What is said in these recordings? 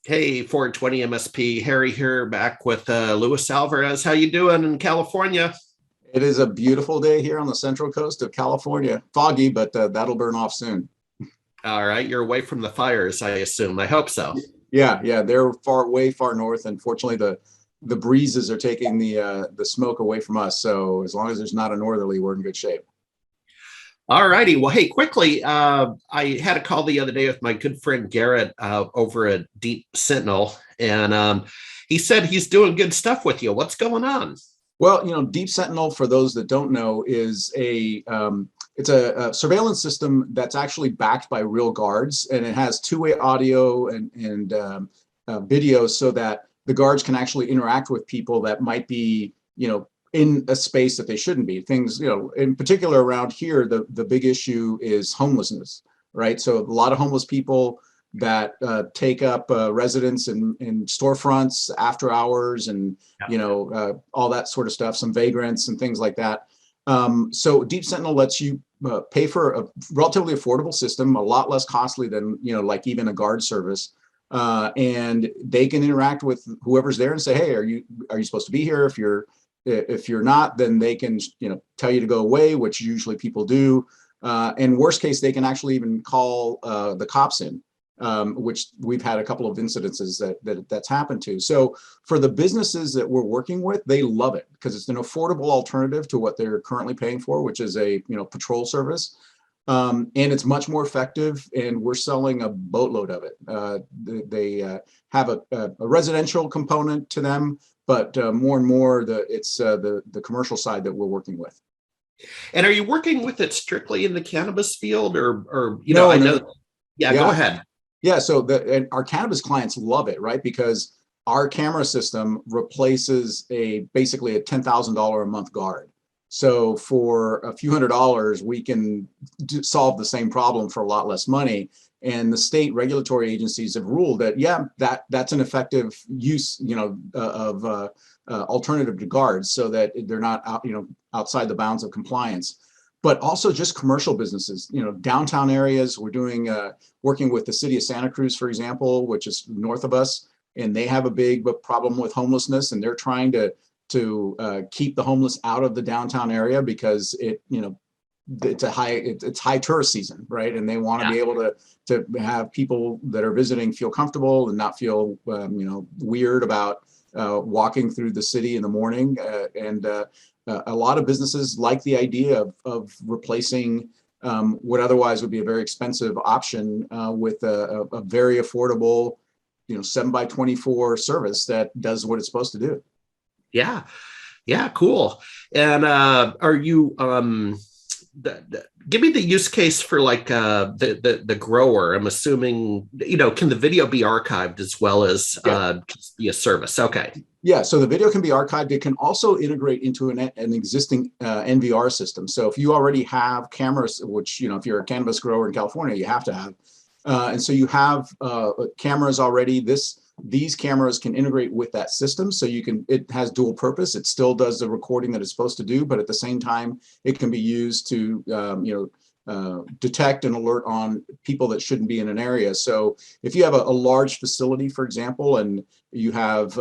Hey, 420 MSP, Harry here, back with Luis Alvarez. How you doing in California? It is a beautiful day here on the central coast of California. Foggy, but that'll burn off soon. All right, you're away from the fires, I assume. I hope so. Yeah, they're way far north, and fortunately, the breezes are taking the smoke away from us. So as long as there's not a northerly, we're in good shape. All righty. Well, hey, quickly, I had a call the other day with my good friend Garrett over at Deep Sentinel, and he said he's doing good stuff with you. What's going on? Well, Deep Sentinel, for those that don't know, is a surveillance system that's actually backed by real guards, and it has two-way audio and video, so that the guards can actually interact with people that might be, in a space that they shouldn't be. Things, in particular around here, the big issue is homelessness, right? So a lot of homeless people that take up residence in storefronts after hours, and all that sort of stuff, some vagrants and things like that. So Deep Sentinel lets you pay for a relatively affordable system, a lot less costly than like even a guard service, and they can interact with whoever's there and say, hey, are you supposed to be here? If you're not, then they can tell you to go away, which usually people do. And worst case, they can actually even call the cops in, which we've had a couple of incidences that's happened to. So for the businesses that we're working with, they love it because it's an affordable alternative to what they're currently paying for, which is a patrol service. And it's much more effective, and we're selling a boatload of it. They have a residential component to them, but more and more it's the commercial side that we're working with. And are you working with it strictly in the cannabis field, or No, I no, know. no. Yeah, go Yeah, ahead. yeah. So and our cannabis clients love it, right? Because our camera system replaces basically a $10,000 a month guard. So for a few $100s, we can solve the same problem for a lot less money. And the state regulatory agencies have ruled that, yeah, that's an effective use, of alternative to guards, so that they're not outside the bounds of compliance. But also just commercial businesses, downtown areas. We're doing working with the city of Santa Cruz, for example, which is north of us, and they have a big problem with homelessness, and they're trying to keep the homeless out of the downtown area because it's high tourist season, right? And they want to Yeah. be able to have people that are visiting feel comfortable and not feel weird about walking through the city in the morning. And a lot of businesses like the idea of replacing what otherwise would be a very expensive option with a very affordable 7 by 24 service that does what it's supposed to do. Yeah. Yeah, cool. And are you give me the use case for like the grower. I'm assuming can the video be archived as well as Yeah. just be a service? Okay. Yeah, so the video can be archived. It can also integrate into an existing NVR system. So if you already have cameras, which, if you're a cannabis grower in California, you have to have. And so you have cameras already. These cameras can integrate with that system. So it has dual purpose. It still does the recording that it's supposed to do, but at the same time, it can be used to, detect and alert on people that shouldn't be in an area. So if you have a large facility, for example, and you have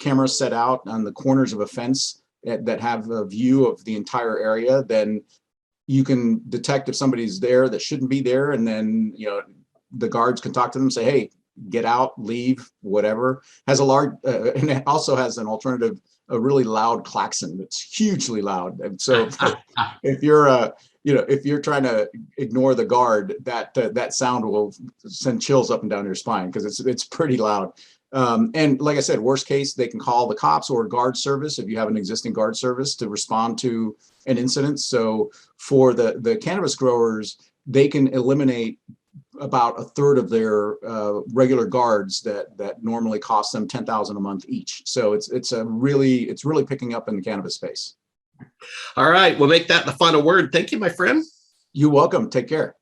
cameras set out on the corners of a fence that have a view of the entire area, then you can detect if somebody's there that shouldn't be there, and then the guards can talk to them and say, hey, get out, leave, whatever. Has a large and it also has an alternative, a really loud klaxon that's hugely loud. And so if you're if you're trying to ignore the guard, that sound will send chills up and down your spine because it's pretty loud. And like I said, worst case, they can call the cops or guard service if you have an existing guard service to respond to an incident. So for the cannabis growers, they can eliminate about a third of their regular guards that normally cost them $10,000 a month each. So it's really picking up in the cannabis space. All right. We'll make that the final word. Thank you, my friend. You're welcome. Take care.